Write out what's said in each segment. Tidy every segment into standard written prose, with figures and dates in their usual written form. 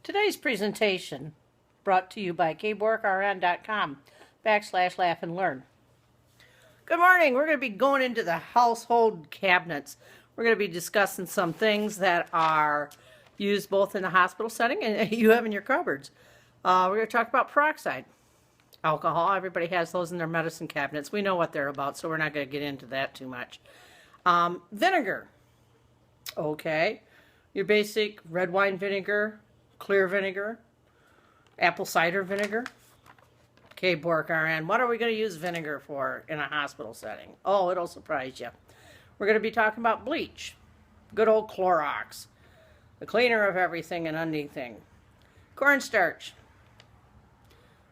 Today's presentation brought to you by Kborkrn.com /laugh and learn. Good morning. We're going to be going into the household cabinets. We're going to be discussing some things that are used both in the hospital setting and you have in your cupboards. We're going to talk about peroxide. Alcohol, everybody has those in their medicine cabinets. We know what they're about, so we're not going to get into that too much. Vinegar. Okay. Your basic red wine vinegar, clear vinegar, apple cider vinegar. Kborkrn. What are we going to use vinegar for in a hospital setting? Oh, it'll surprise you. We're going to be talking about bleach. Good old Clorox. The cleaner of everything and anything. Cornstarch.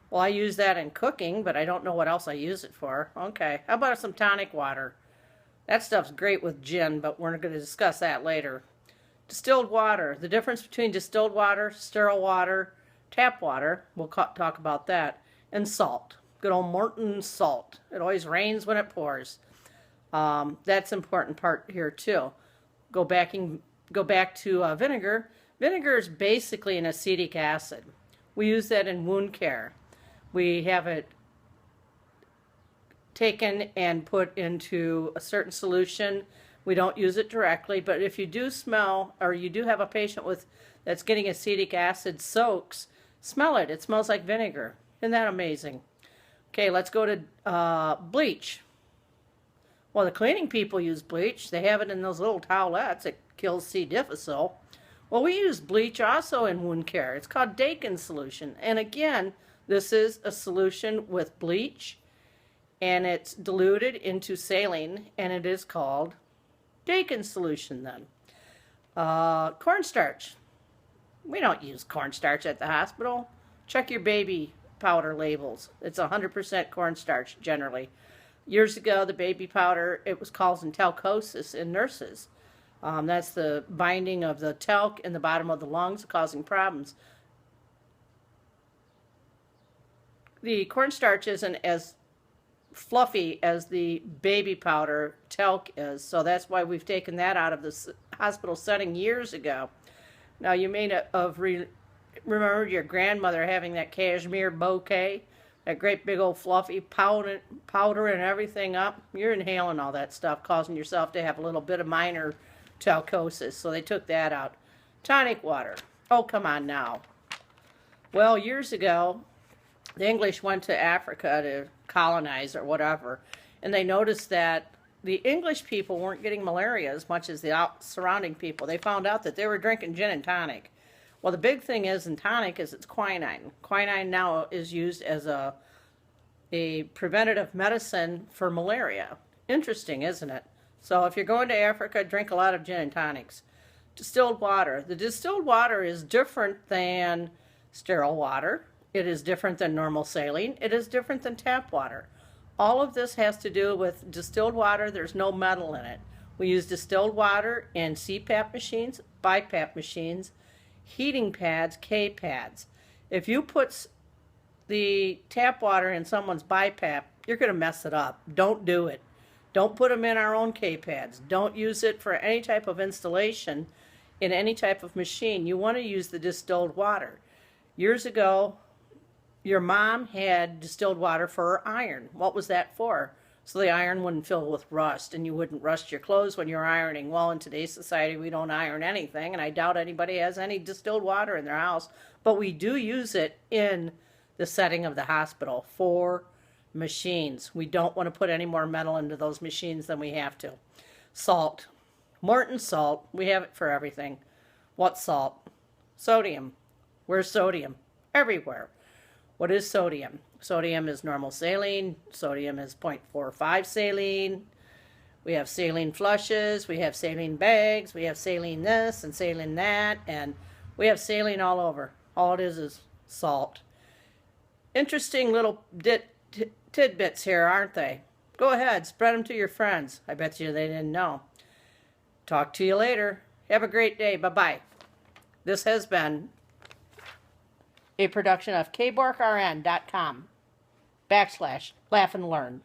Well, I use that in cooking, but I don't know what else I use it for. Okay. How about some tonic water? That stuff's great with gin, but we're going to discuss that later. Distilled water. The difference between distilled water, sterile water, tap water. We'll talk about that. And salt. Good old Morton salt. It always rains when it pours. That's an important part here too. Go back to vinegar. Vinegar is basically an acetic acid. We use that in wound care. We have it taken and put into a certain solution. We don't use it directly, but if you do smell, or you do have a patient that's getting acetic acid soaks, smell it. It smells like vinegar. Isn't that amazing? Okay, let's go to bleach. Well, the cleaning people use bleach. They have it in those little towelettes. It kills C. difficile. Well, we use bleach also in wound care. It's called Dakin solution. And again, this is a solution with bleach, and it's diluted into saline, and it is called Dakin solution then. Cornstarch. We don't use cornstarch at the hospital. Check your baby powder labels. It's 100% cornstarch generally. Years ago, the baby powder, it was causing talcosis in nurses. That's the binding of the talc in the bottom of the lungs causing problems. The cornstarch isn't as fluffy as the baby powder talc is, so that's why we've taken that out of the hospital setting years ago. Now, you may not have remembered your grandmother having that cashmere bouquet, that great big old fluffy powder and everything up. You're inhaling all that stuff, causing yourself to have a little bit of minor talcosis, so they took that out. Tonic water. Oh, come on now. Well, years ago, the English went to Africa to colonize or whatever, and they noticed that the English people weren't getting malaria as much as the surrounding people. They found out that they were drinking gin and tonic. Well, the big thing is in tonic is it's quinine. Quinine now is used as a preventative medicine for malaria. Interesting, isn't it? So if you're going to Africa, drink a lot of gin and tonics. Distilled water. The distilled water is different than sterile water. It is different than normal saline. It is different than tap water. All of this has to do with distilled water. There's no metal in it. We use distilled water in CPAP machines, BiPAP machines, heating pads, K-pads. If you put the tap water in someone's BiPAP, you're going to mess it up. Don't do it. Don't put them in our own K-pads. Don't use it for any type of installation in any type of machine. You want to use the distilled water. Years ago, your mom had distilled water for her iron. What was that for? So the iron wouldn't fill with rust and you wouldn't rust your clothes when you're ironing. Well, in today's society, we don't iron anything, and I doubt anybody has any distilled water in their house, but we do use it in the setting of the hospital for machines. We don't want to put any more metal into those machines than we have to. Salt. Morton salt. We have it for everything. What salt? Sodium. Where's sodium? Everywhere. What is sodium? Sodium is normal saline. Sodium is 0.45 saline. We have saline flushes. We have saline bags. We have saline this and saline that. And we have saline all over. All it is salt. Interesting little tidbits here, aren't they? Go ahead. Spread them to your friends. I bet you they didn't know. Talk to you later. Have a great day. Bye-bye. This has been a production of Kborkrn.com /laugh and learn.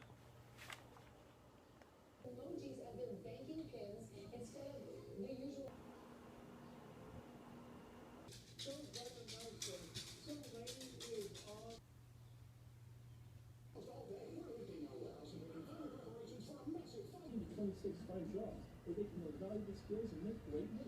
United States find jobs where they can learn valuable skills and make great money.